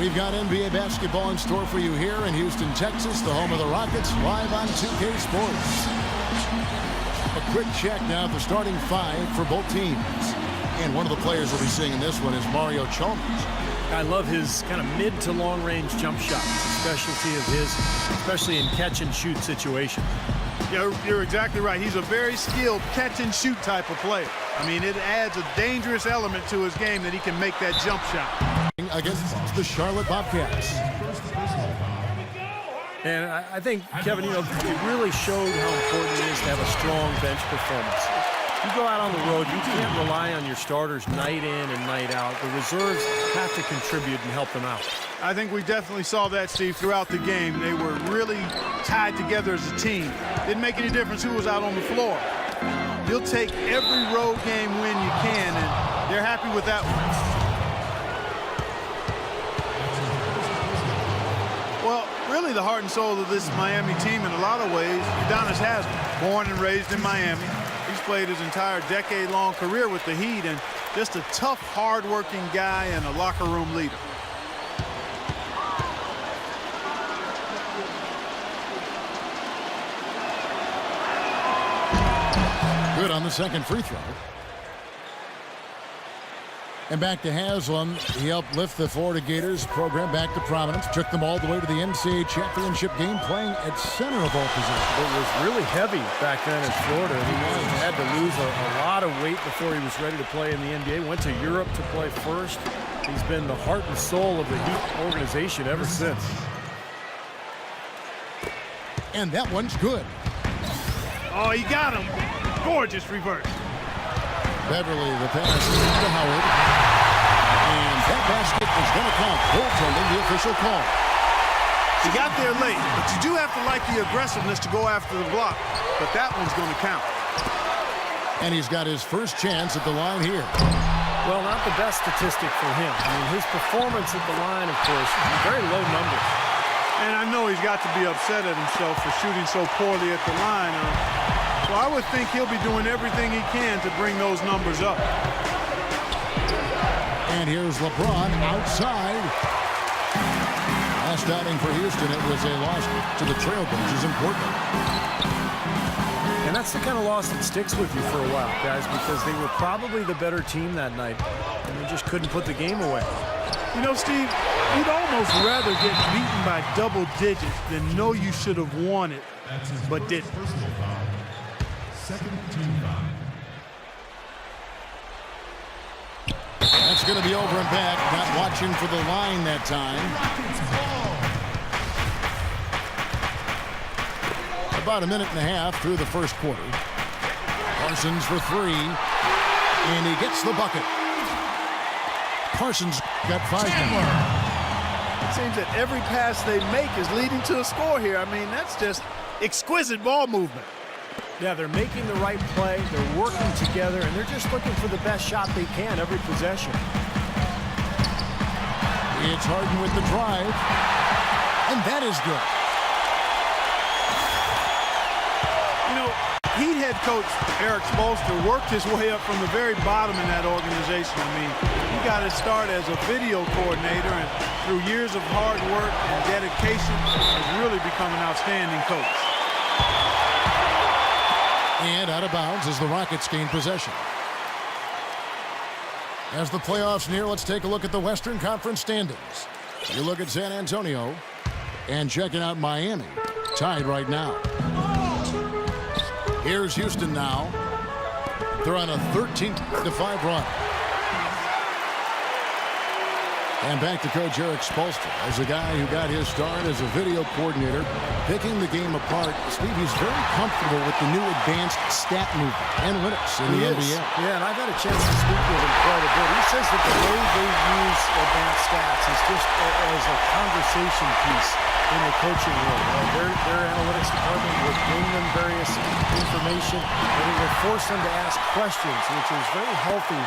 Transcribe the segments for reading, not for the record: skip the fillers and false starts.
We've got NBA basketball in store for you here in Houston, Texas, the home of the Rockets, live on 2K Sports. A quick check now at the starting five for both teams. And one of the players we'll be seeing in this one is Mario Chalmers. I love his kind of mid to long range jump shot. It's a specialty of his, especially in catch and shoot situations. Yeah, you're exactly right. He's a very skilled catch and shoot type of player. I mean, it adds a dangerous element to his game that he can make that jump shot. Against the Charlotte Bobcats. And I think, Kevin, it really showed how important it is to have a strong bench performance. You go out on the road, you can't rely on your starters night in and night out. The reserves have to contribute and help them out. I think we definitely saw that, Steve, throughout the game. They were really tied together as a team. Didn't make any difference who was out on the floor. You'll take every road game win you can, and they're happy with that one. Well, really the heart and soul of this Miami team in a lot of ways, Udonis Haslem, born and raised in Miami. He's played his entire decade-long career with the Heat, and just a tough, hard-working guy and a locker room leader. Good on the second free throw. And back to Haslem. He helped lift the Florida Gators program back to prominence. Took them all the way to the NCAA championship game, playing at center of all positions. It was really heavy back then in Florida. He had to lose a lot of weight before he was ready to play in the NBA. Went to Europe to play first. He's been the heart and soul of the Heat organization ever since. And that one's good. Oh, he got him. Gorgeous reverse. Beverly, the pass to Howard. And that basket is going to count. Goaltending, the official call. He got there late, but you do have to like the aggressiveness to go after the block. But that one's going to count. And he's got his first chance at the line here. Well, not the best statistic for him. I mean, his performance at the line, of course, very low numbers. And I know he's got to be upset at himself for shooting so poorly at the line. So I would think he'll be doing everything he can to bring those numbers up. And here's LeBron outside. Last outing for Houston, it was a loss to the Trailblazers in Portland. And that's the kind of loss that sticks with you for a while, guys, because they were probably the better team that night, and they just couldn't put the game away. You know, Steve, you'd almost rather get beaten by double digits than know you should have won it, but didn't. Second team foul. That's going to be over and back. Not watching for the line that time. About a minute and a half through the first quarter. Parsons for three. And he gets the bucket. Parsons got 5 more. It seems that every pass they make is leading to a score here. I mean, that's just exquisite ball movement. Yeah, they're making the right play, they're working together, and they're just looking for the best shot they can every possession. It's Harden with the drive, and that is good. You know, Heat head coach Eric Spoelstra worked his way up from the very bottom in that organization. I mean, he got his start as a video coordinator, and through years of hard work and dedication, has really become an outstanding coach. And out of bounds as the Rockets gain possession. As the playoffs near, let's take a look at the Western Conference standings. You look at San Antonio and checking out Miami, tied right now. Here's Houston now. They're on a 13-5 run. And back to Coach Eric Spoelstra as a guy who got his start as a video coordinator, picking the game apart. Steve, he's very comfortable with the new advanced stat movement analytics in the NBA. Yeah, and I've had a chance to speak with him quite a bit. He says that the way they use advanced stats is just as a conversation piece in the coaching room. Their analytics department will bring them various information, and it will force them to ask questions, which is very healthy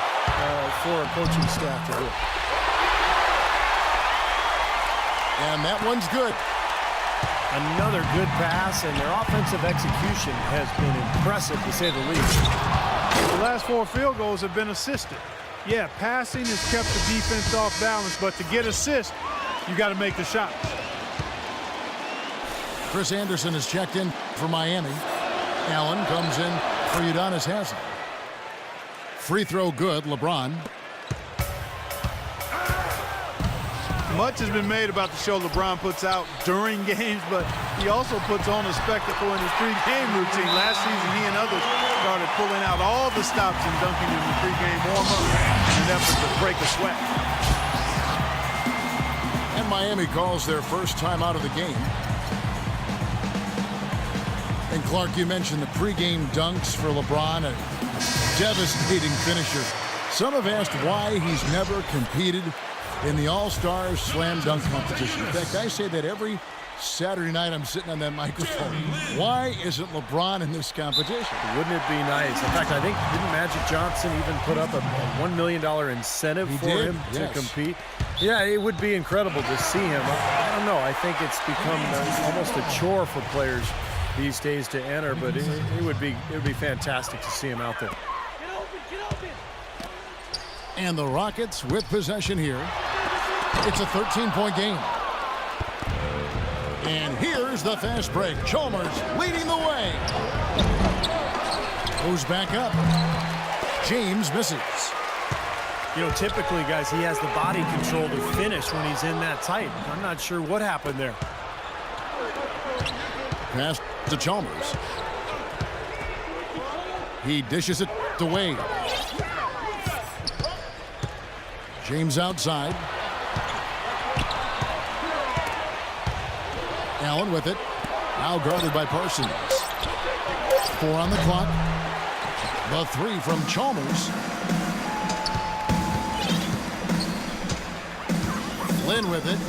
for a coaching staff to do. And that one's good. Another good pass, and their offensive execution has been impressive, to say the least. The last 4 field goals have been assisted. Yeah, passing has kept the defense off balance, but to get assists, you got to make the shot. Chris Anderson is checked in for Miami. Allen comes in for Udonis Haslem. Free throw good, LeBron. Much has been made about the show LeBron puts out during games, but he also puts on a spectacle in his pregame routine. Last season, he and others started pulling out all the stops and dunking in the pregame warm-up in an effort to break a sweat. And Miami calls their first time out of the game. And Clark, you mentioned the pregame dunks for LeBron, a devastating finisher. Some have asked why he's never competed in the All-Star Slam Dunk competition. In fact, I say that every Saturday night I'm sitting on that microphone. Why isn't LeBron in this competition? Wouldn't it be nice? In fact, I think didn't Magic Johnson even put up a $1 million incentive for him to compete? Yeah, it would be incredible to see him. I don't know. I think it's become almost a chore for players these days to enter, but it would be fantastic to see him out there. And the Rockets with possession here. It's a 13-point game. And here's the fast break. Chalmers leading the way. Goes back up. James misses. You know, typically, guys, he has the body control to finish when he's in that tight. I'm not sure what happened there. Pass to Chalmers. He dishes it to Wade. James outside. Allen with it. Now guarded by Parsons. 4 on the clock. The 3 from Chalmers. Lynn with it.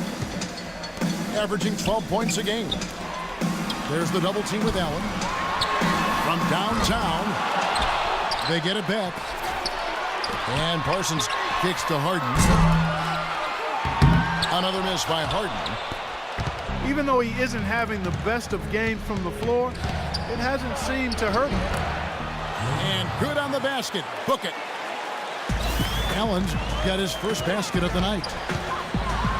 Averaging 12 points a game. There's the double team with Allen. From downtown. They get it back. And Parsons kicks to Harden. Another miss by Harden. Even though he isn't having the best of games from the floor, it hasn't seemed to hurt him. And good on the basket. Book it. Allen's got his first basket of the night.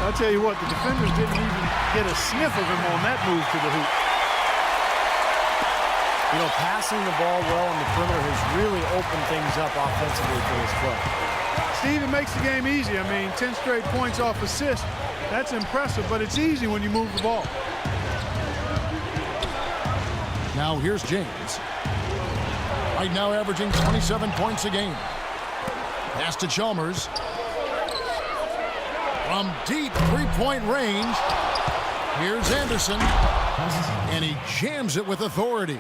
I'll tell you what, the defenders didn't even get a sniff of him on that move to the hoop. You know, passing the ball well on the perimeter has really opened things up offensively for this club. Steve, it makes the game easy. I mean, 10 straight points off assist. That's impressive, but it's easy when you move the ball. Now here's James. Right now averaging 27 points a game. Pass to Chalmers. From deep three-point range. Here's Anderson. And he jams it with authority.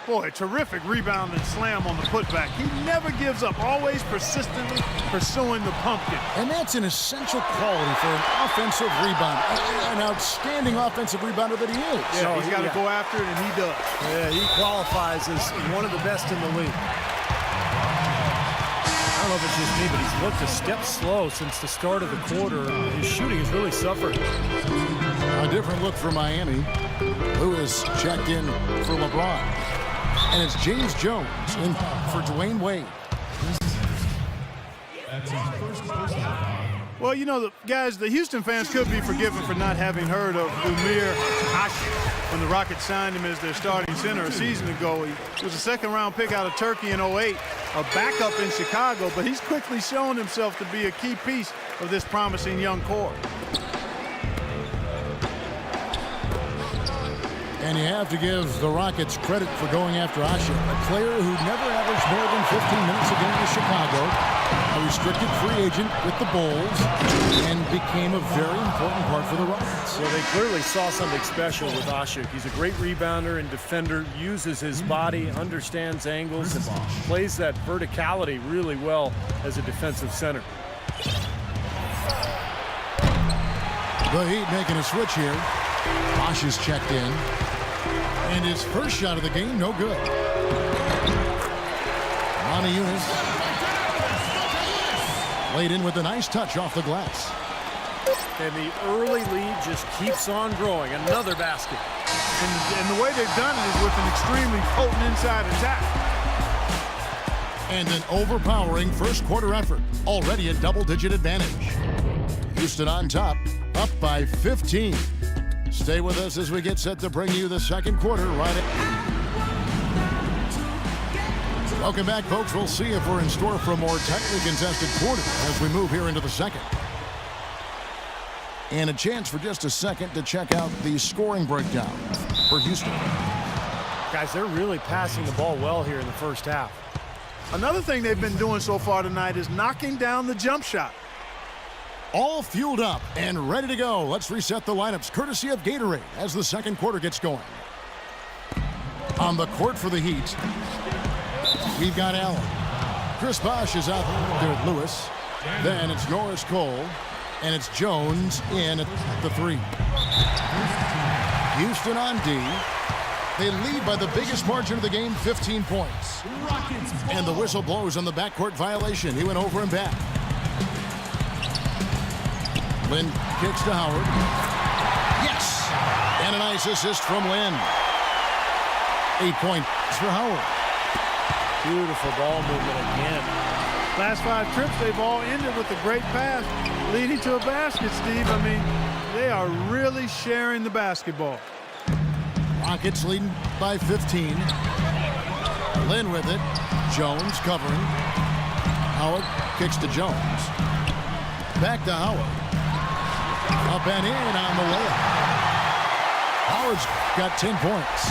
Boy, terrific rebound and slam on the putback. He never gives up, always persistently pursuing the pumpkin. And that's an essential quality for an offensive rebounder. An outstanding offensive rebounder that he is. Yeah, he's got to go after it, and he does. Yeah, he qualifies as one of the best in the league. I don't know if it's just me, but he's looked a step slow since the start of the quarter. His shooting has really suffered. A different look for Miami. Lewis checked in for LeBron. And it's James Jones in for Dwayne Wade. Well, you know, guys, the Houston fans could be forgiven for not having heard of Umir Asik when the Rockets signed him as their starting center a season ago. He was a second-round pick out of Turkey in 08, a backup in Chicago, but he's quickly shown himself to be a key piece of this promising young core. And you have to give the Rockets credit for going after Asik, a player who never averaged more than 15 minutes a game in Chicago, a restricted free agent with the Bulls, and became a very important part for the Rockets. So they clearly saw something special with Asik. He's a great rebounder and defender, uses his body, understands angles, and plays that verticality really well as a defensive center. The Heat making a switch here. Bosh is checked in. And his first shot of the game, no good. Monty Eunice laid in with a nice touch off the glass. And the early lead just keeps on growing. Another basket. And the way they've done it is with an extremely potent inside attack. And an overpowering first quarter effort. Already a double-digit advantage. Houston on top up by 15. Stay with us as we get set to bring you the second quarter right at... Welcome back, folks. We'll see if we're in store for a more tightly contested quarter as we move here into the second. And a chance for just a second to check out the scoring breakdown for Houston. Guys, they're really passing the ball well here in the first half. Another thing they've been doing so far tonight is knocking down the jump shot. All fueled up and ready to go. Let's reset the lineups courtesy of Gatorade as the second quarter gets going. On the court for the Heat, we've got Allen. Chris Bosh is out there at Lewis. Then it's Norris Cole. And it's Jones in at the 3. Houston on D. They lead by the biggest margin of the game, 15 points. And the whistle blows on the backcourt violation. He went over and back. Lynn kicks to Howard. Yes! And a nice assist from Lynn. 8 points for Howard. Beautiful ball movement again. Last 5 trips, they've all ended with a great pass leading to a basket, Steve. I mean, they are really sharing the basketball. Rockets leading by 15. Lynn with it. Jones covering. Howard kicks to Jones. Back to Howard. Up and in on the layup. Howard's got 10 points.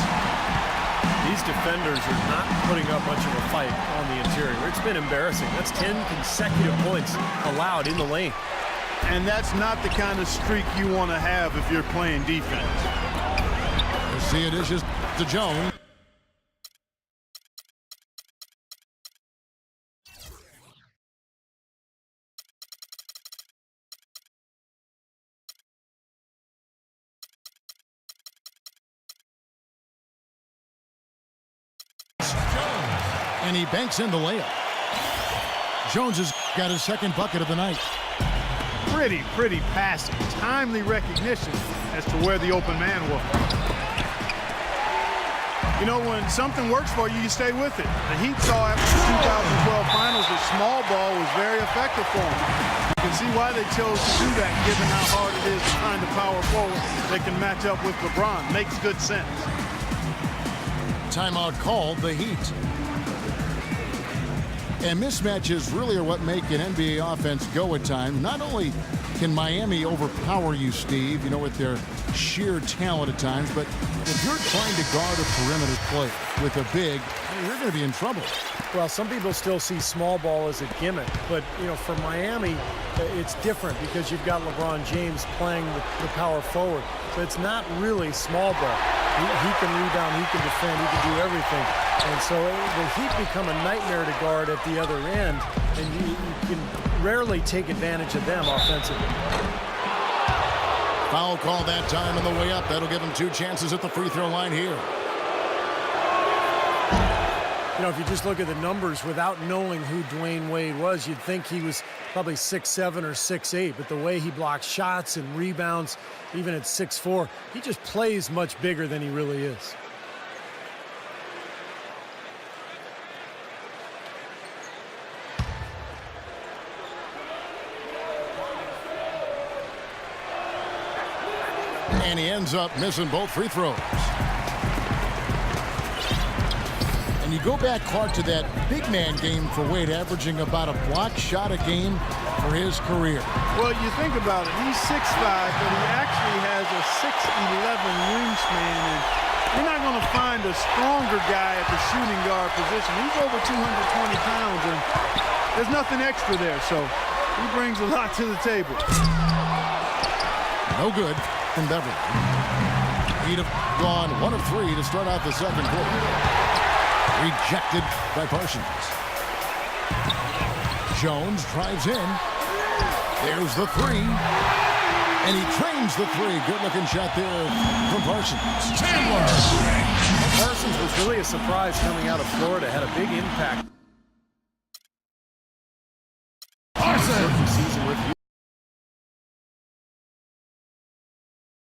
These defenders are not putting up much of a fight on the interior. It's been embarrassing. That's 10 consecutive points allowed in the lane. And that's not the kind of streak you want to have if you're playing defense. You see it is just to Jones. And he banks in the layup. Jones has got his second bucket of the night. Pretty passing. Timely recognition as to where the open man was. You know, when something works for you, you stay with it. The Heat saw after the 2012 finals that small ball was very effective for them. You can see why they chose to do that, given how hard it is to find a power forward that can match up with LeBron. Makes good sense. Timeout called, the Heat. And mismatches really are what make an NBA offense go at times. Not only can Miami overpower you, Steve, you know, with their sheer talent at times, but if you're trying to guard a perimeter play with a big, you're going to be in trouble. Well, some people still see small ball as a gimmick, but, you know, for Miami, it's different because you've got LeBron James playing the power forward. So it's not really small ball. He can rebound, he can defend, he can do everything. And so the Heat become a nightmare to guard at the other end, and you can rarely take advantage of them offensively. Foul call that time on the way up. That'll give him 2 chances at the free throw line here. You know, if you just look at the numbers without knowing who Dwayne Wade was, you'd think he was probably 6'7" or 6'8", but the way he blocks shots and rebounds, even at 6'4", he just plays much bigger than he really is. And he ends up missing both free throws. And you go back, Clark, to that big man game for Wade, averaging about a block shot a game for his career. Well, you think about it. He's 6'5", but he actually has a 6'11" wingspan. And you're not going to find a stronger guy at the shooting guard position. He's over 220 pounds, and there's nothing extra there. So he brings a lot to the table. No good from Beverly. He'd have gone 1 of 3 to start out the second quarter. Rejected by Parsons. Jones drives in. There's the 3. And he trains the 3. Good-looking shot there from Parsons. Chandler! Parsons was really a surprise coming out of Florida. Had a big impact